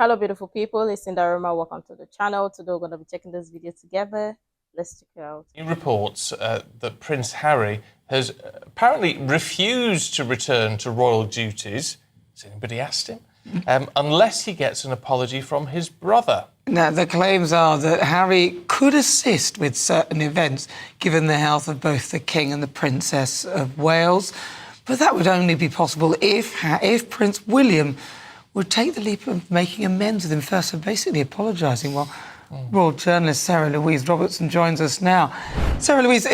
Hello, beautiful people. It's Sindafam. Welcome to the channel. Today we're going to be checking this video together. Let's check it out. He reports that Prince Harry has apparently refused to return to royal duties. Has anybody asked him? Unless he gets an apology from his brother. Now, the claims are that Harry could assist with certain events, given the health of both the King and the Princess of Wales. But that would only be possible if Prince William would take the leap of making amends with him first, so basically apologising. Well, royal journalist Sarah Louise Robertson joins us now. Sarah Louise...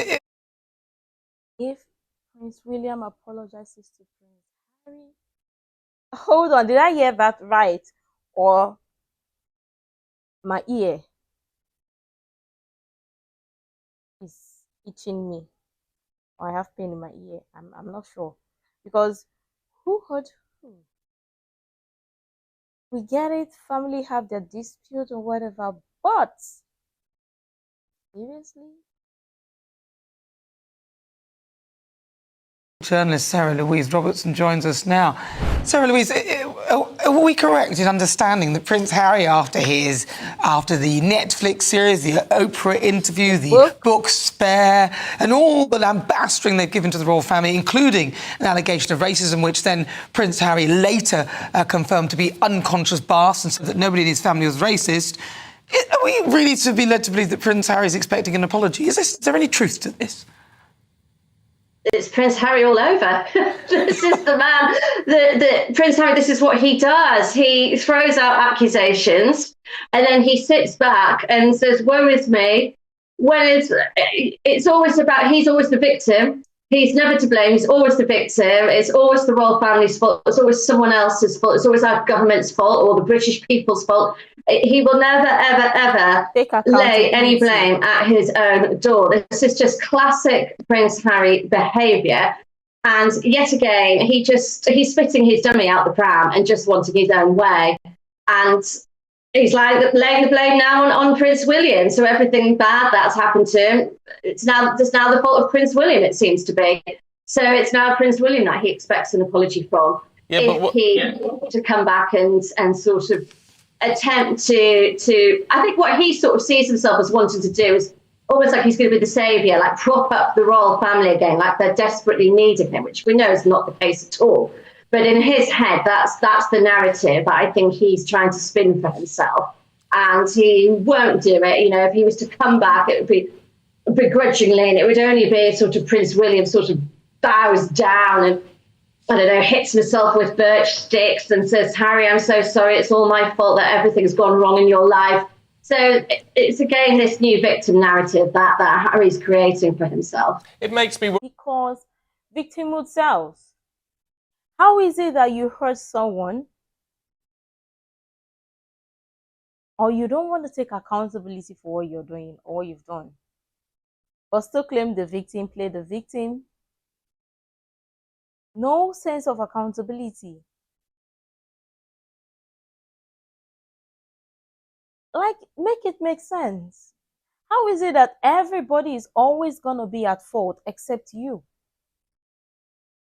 If Prince William apologizes to Prince Harry... Hold on, did I hear that right? Or my ear is itching me? Or I have pain in my ear? I'm not sure. Because who heard who? We get it, family have their dispute or whatever, but seriously? Journalist Sarah Louise Robertson joins us now. Sarah Louise, are we correct in understanding that Prince Harry, after the Netflix series, the Oprah interview, the book Spare, and all the lambastering they've given to the royal family, including an allegation of racism, which then Prince Harry later confirmed to be unconscious bias and said that nobody in his family was racist, are we really to be led to believe that Prince Harry is expecting an apology? Is there any truth to this? It's Prince Harry all over. This is the man, the Prince Harry, this is what he does. He throws out accusations and then he sits back and says, woe is me. When it's always about, he's always the victim. He's never to blame. He's always the victim. It's always the royal family's fault. It's always someone else's fault. It's always our government's fault or the British people's fault. He will never, ever, ever lay any blame at his own door. This is just classic Prince Harry behaviour. And yet again, he's spitting his dummy out the pram and just wanting his own way. And he's laying the blame now on Prince William. So everything bad that's happened to him, it's now the fault of Prince William, it seems to be. So it's now Prince William that he expects an apology from. Yeah, to come back and sort of attempt to I think what he sort of sees himself as wanting to do is almost like he's going to be the saviour, like prop up the royal family again, like they're desperately needing him, which we know is not the case at all. But in his head, that's the narrative that I think he's trying to spin for himself. And he won't do it. You know, if he was to come back, it would be begrudgingly, and it would only be sort of Prince William sort of bows down and, I don't know, hits himself with birch sticks and says, Harry, I'm so sorry. It's all my fault that everything's gone wrong in your life. So it's, again, this new victim narrative that Harry's creating for himself. It makes me... Because victimhood sells. How is it that you hurt someone or you don't want to take accountability for what you're doing or what you've done, but still claim the victim, play the victim? No sense of accountability. Like, make it make sense. How is it that everybody is always going to be at fault except you?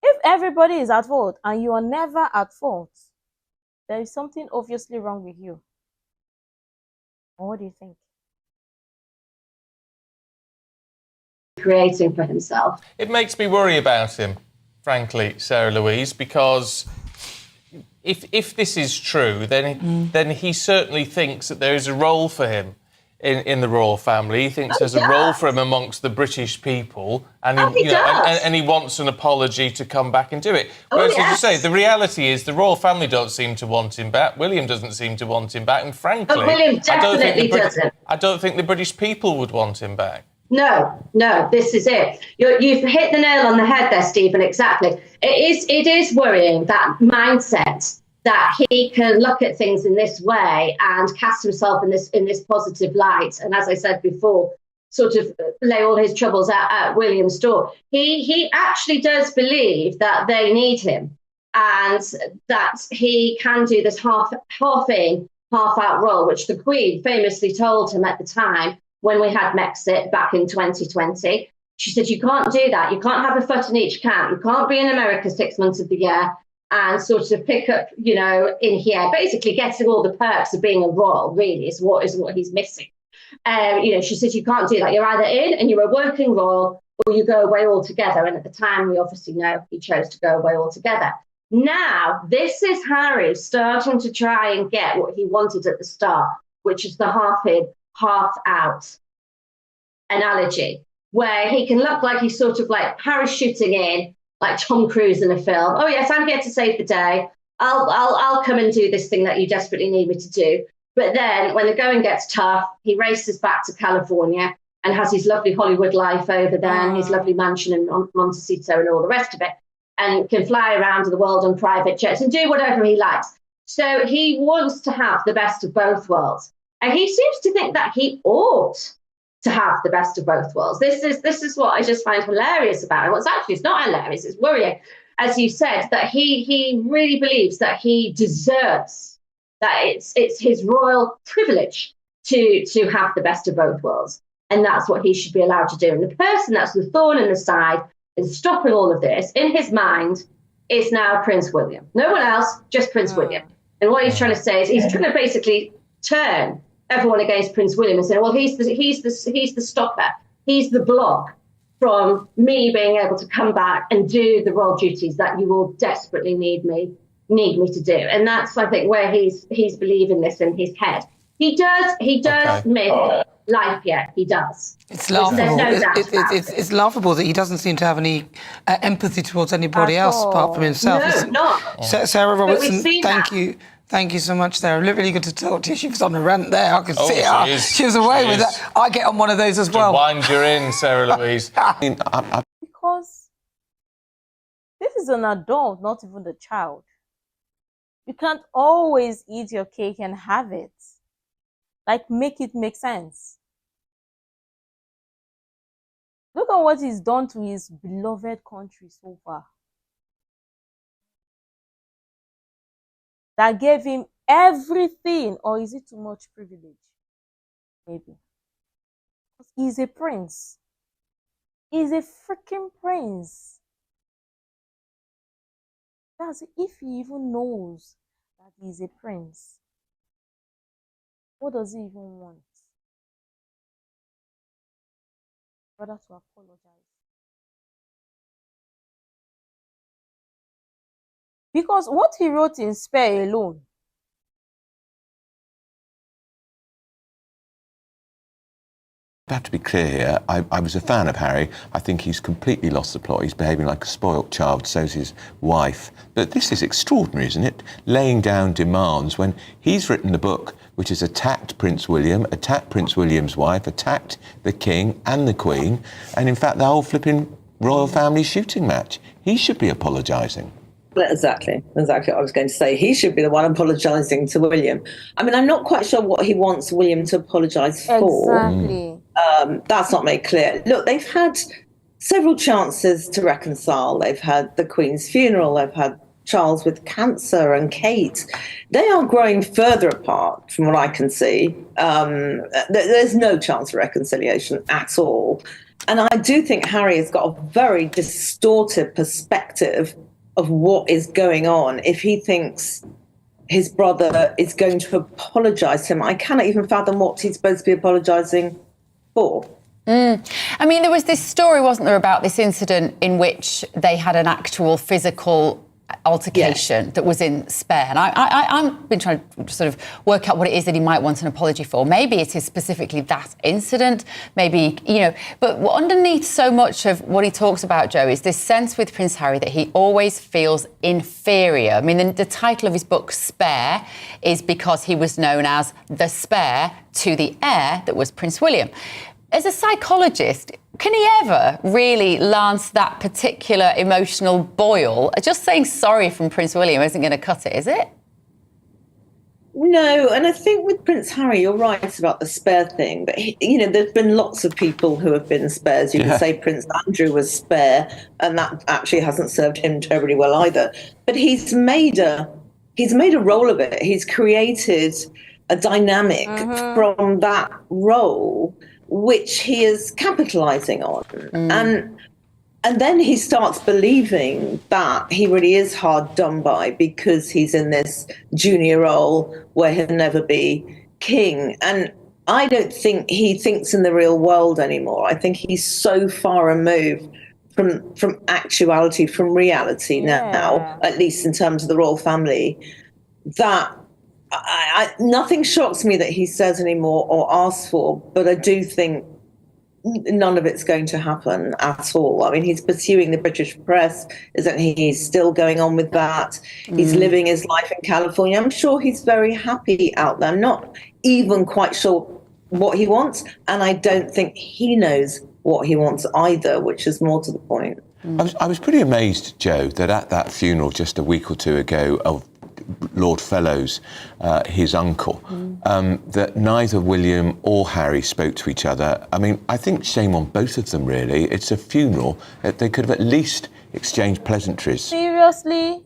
If everybody is at fault and you are never at fault, there is something obviously wrong with you. Or what do you think? Creating for himself. It makes me worry about him, frankly, Sarah Louise, because if this is true, then he certainly thinks that there is a role for him in the royal family. He thinks there's a role for him amongst the British people, and and he wants an apology to come back and do it. Whereas, as you say, the reality is the royal family don't seem to want him back. William doesn't seem to want him back, and frankly, William definitely doesn't. I don't think the British people would want him back. No, this is it. You've hit the nail on the head there, Stephen, exactly. It is worrying, that mindset that he can look at things in this way and cast himself in this positive light. And as I said before, sort of lay all his troubles at William's door. He actually does believe that they need him and that he can do this half in, half out role, which the Queen famously told him at the time when we had Brexit back in 2020. She said, you can't do that. You can't have a foot in each camp. You can't be in America 6 months of the year and sort of pick up, in here, basically getting all the perks of being a royal, really, is what he's missing. She says you can't do that. You're either in and you're a working royal, or you go away altogether. And at the time, we obviously know he chose to go away altogether. Now, this is Harry starting to try and get what he wanted at the start, which is the half in, half out analogy, where he can look like he's sort of like parachuting in, like Tom Cruise in a film. Oh yes, I'm here to save the day. I'll come and do this thing that you desperately need me to do. But then when the going gets tough, he races back to California and has his lovely Hollywood life over there and his lovely mansion in Montecito and all the rest of it, and can fly around the world on private jets and do whatever he likes. So he wants to have the best of both worlds. And he seems to think that he ought to have the best of both worlds. This is what I just find hilarious about him. What's actually, it's not hilarious, it's worrying, as you said, that he really believes that he deserves, that it's his royal privilege to have the best of both worlds. And that's what he should be allowed to do. And the person that's the thorn in the side is stopping all of this, in his mind, is now Prince William. No one else, just Prince William. And what he's trying to say is he's trying to basically turn everyone against Prince William and say, well, he's the stopper. He's the block from me being able to come back and do the royal duties that you will desperately need me to do. And that's, I think, where he's believing this in his head. He does miss life, yeah, he does. It's laughable. It's laughable that he doesn't seem to have any empathy towards anybody else apart from himself. No, not. Sarah Robertson, thank you so much, Sarah. Really good to talk to you. She was on a rant there. I could see her. She was away with that. I get on one of those as well. Wind you in, Sarah Louise. Because this is an adult, not even a child. You can't always eat your cake and have it. Like, make it make sense. Look at what he's done to his beloved country so far. That gave him everything, or is it too much privilege? Maybe. Because he's a prince. He's a freaking prince. That's if he even knows that he's a prince. What does he even want? Rather to apologize. Because what he wrote in Spare alone. I have to be clear here, I was a fan of Harry. I think he's completely lost the plot. He's behaving like a spoilt child, so's his wife. But this is extraordinary, isn't it? Laying down demands when he's written the book which has attacked Prince William, attacked Prince William's wife, attacked the King and the Queen, and in fact the whole flipping royal family shooting match. He should be apologising. Exactly what I was going to say. He should be the one apologising to William. I mean, I'm not quite sure what he wants William to apologise for. Exactly. That's not made clear. Look, they've had several chances to reconcile. They've had the Queen's funeral, they've had Charles with cancer and Kate. They are growing further apart from what I can see. There's no chance for reconciliation at all. And I do think Harry has got a very distorted perspective of what is going on. If he thinks his brother is going to apologise to him, I cannot even fathom what he's supposed to be apologising for. I mean, there was this story, wasn't there, about this incident in which they had an actual physical altercation that was in Spare. And I've been trying to sort of work out what it is that he might want an apology for. Maybe it is specifically that incident, maybe, but underneath so much of what he talks about, Joe, is this sense with Prince Harry that he always feels inferior. I mean, the title of his book, Spare, is because he was known as the spare to the heir that was Prince William. As a psychologist, can he ever really lance that particular emotional boil? Just saying sorry from Prince William isn't going to cut it, is it? No, and I think with Prince Harry, you're right about the spare thing. But, there's been lots of people who have been spares. You could say Prince Andrew was spare, and that actually hasn't served him terribly well either. But he's made a role of it. He's created a dynamic from that role, which he is capitalising on. And And then he starts believing that he really is hard done by because he's in this junior role where he'll never be king. And I don't think he thinks in the real world anymore. I think he's so far removed from actuality, from reality now, at least in terms of the royal family, that nothing shocks me that he says anymore or asks for, but I do think none of it's going to happen at all. I mean, he's pursuing the British press, isn't he? He's still going on with that. He's living his life in California. I'm sure he's very happy out there. I'm not even quite sure what he wants, and I don't think he knows what he wants either, which is more to the point. I was pretty amazed, Jo, that at that funeral just a week or two ago of Lord Fellows, his uncle, that neither William or Harry spoke to each other. I mean, I think shame on both of them, really. It's a funeral. They could have at least exchanged pleasantries. Seriously?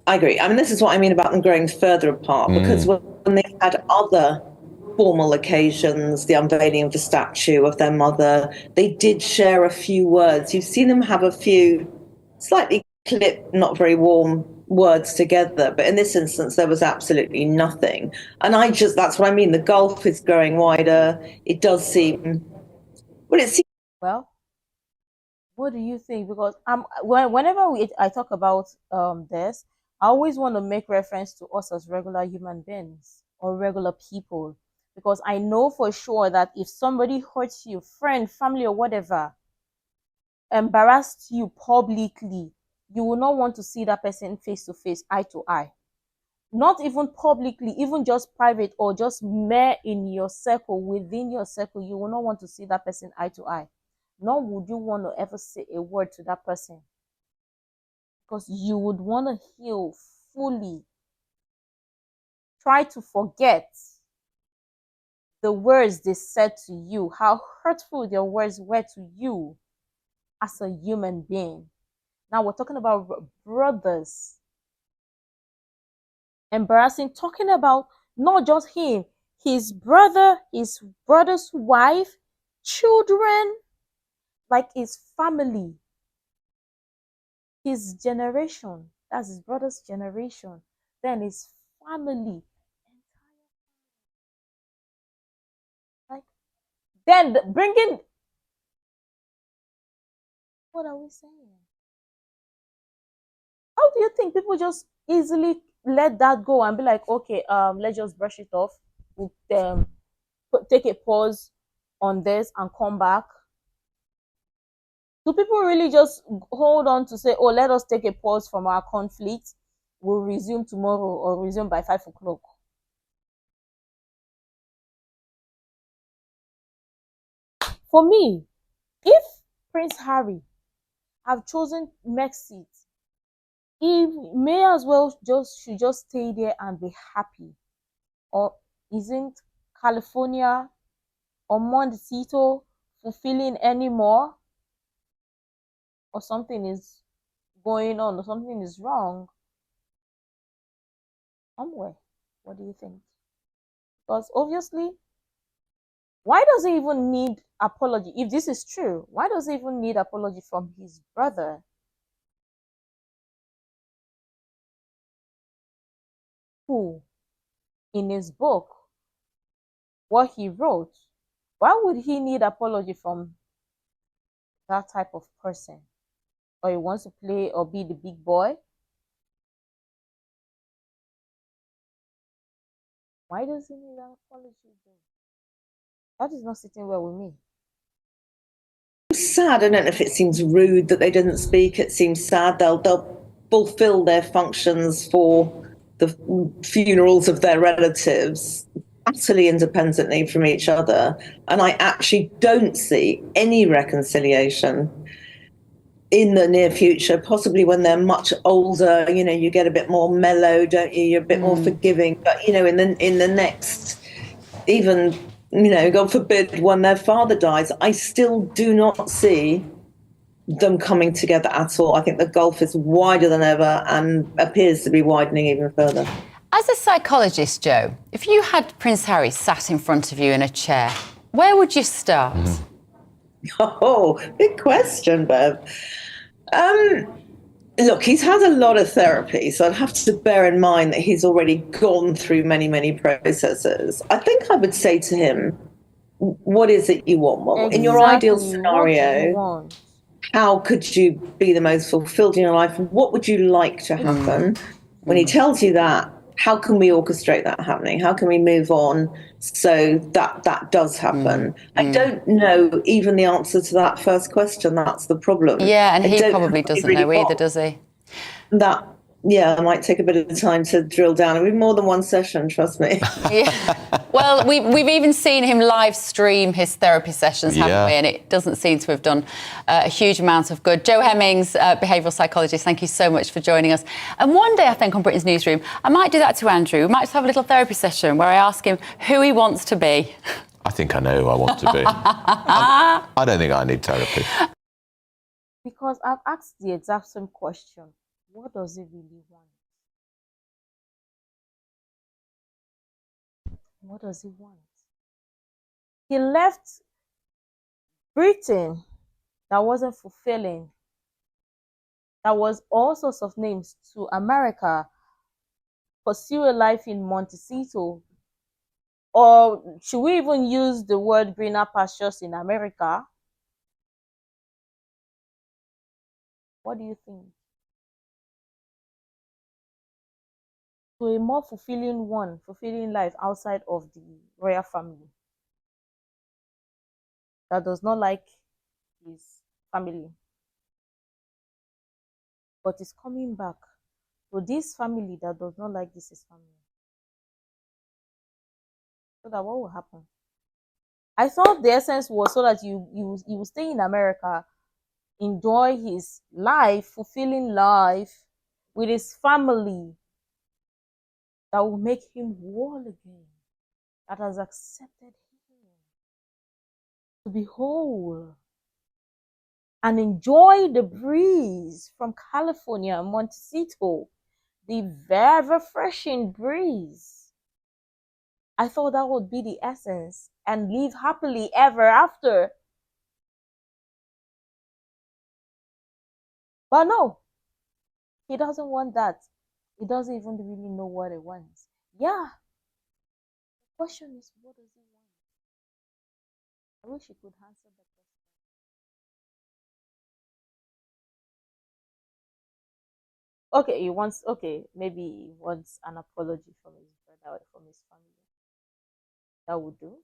I agree. I mean, this is what I mean about them growing further apart, because when they had other formal occasions, the unveiling of the statue of their mother, they did share a few words. You've seen them have a few slightly clipped, not very warm words together, but in this instance there was absolutely nothing. And that's what I mean, the gulf is growing wider. It does seem, well, what do you think? Because whenever I talk about this, I always want to make reference to us as regular human beings or regular people, because I know for sure that if somebody hurts you, friend, family, or whatever, embarrassed you publicly, you will not want to see that person face to face, eye to eye. Not even publicly, even just private or just mere in your circle, within your circle, you will not want to see that person eye to eye. Nor would you want to ever say a word to that person, because you would want to heal fully. Try to forget the words they said to you, how hurtful their words were to you as a human being. Now we're talking about brothers. Embarrassing, talking about not just him, his brother, his brother's wife, children, like his family, his generation, that's his brother's generation, then his family. Like, then bringing, what are we saying? How do you think people just easily let that go and be like, okay, let's just brush it off, take a pause on this and come back? Do people really just hold on to say, oh, let us take a pause from our conflict, we'll resume tomorrow or resume by 5 o'clock? For me, if Prince Harry have chosen Brexit, he may as well should just stay there and be happy. Or isn't California or Montecito fulfilling anymore? Or something is going on, or something is wrong somewhere. What do you think? Because obviously, why does he even need apology? If this is true, why does he even need apology from his brother, who, in his book, what he wrote, why would he need apology from that type of person? Or he wants to play or be the big boy? Why does he need an apology? That is not sitting well with me. sad. I don't know if it seems rude that they didn't speak. It seems sad. They'll fulfill their functions for the funerals of their relatives utterly independently from each other. And I actually don't see any reconciliation in the near future, possibly when they're much older. You know, you get a bit more mellow, don't you? You're a bit more forgiving. But, you know, in the next, even, you know, God forbid, when their father dies, I still do not see them coming together at all. I think the gulf is wider than ever and appears to be widening even further. As a psychologist, Jo, if you had Prince Harry sat in front of you in a chair, where would you start? Oh, big question, Bev. Look, he's had a lot of therapy, so I'd have to bear in mind that he's already gone through many, many processes. I think I would say to him, what is it you want? Well, in your ideal Exactly. What do you scenario, want? how could you be the most fulfilled in your life? What would you like to happen? When he tells you that, how can we orchestrate that happening? How can we move on so that that does happen? I don't know even the answer to that first question. That's the problem. Yeah, and I he don't probably know doesn't really know either, what does he? that, yeah, it might take a bit of time to drill down. It'll be more than one session, trust me. Yeah. Well, we've even seen him live stream his therapy sessions, haven't we? And it doesn't seem to have done a huge amount of good. Jo Hemmings, behavioural psychologist, thank you so much for joining us. And one day, I think, on Britain's Newsroom, I might do that to Andrew. We might just have a little therapy session where I ask him who he wants to be. I think I know who I want to be. I don't think I need therapy. Because I've asked the exact same question. What does he really want? What does he want? He left Britain that wasn't fulfilling, that was all sorts of names, to America, pursue a life in Montecito, or should we even use the word greener pastures in America? What do you think? To a more fulfilling life outside of the royal family, that does not like his family, but is coming back to this family that does not like this his family. So that what will happen? I thought the essence was so that you stay in America, enjoy his life, fulfilling life with his family, that will make him whole again, that has accepted him to be whole, and enjoy the breeze from California, Montecito, the very refreshing breeze. I thought that would be the essence, and live happily ever after. But no, he doesn't want that. He doesn't even really know what he wants. Yeah. The question is, what does he want? I wish he could answer that question. Okay, maybe he wants an apology from his brother or from his family. That would do.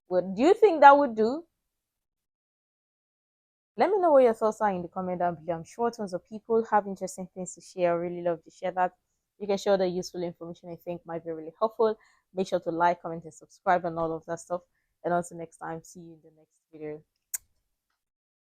What do you think that would do? Let me know what your thoughts are in the comment down below. I'm sure tons of people have interesting things to share. I really love to share that. You can share the useful information I think might be really helpful. Make sure to like, comment, and subscribe and all of that stuff. And until next time, see you in the next video.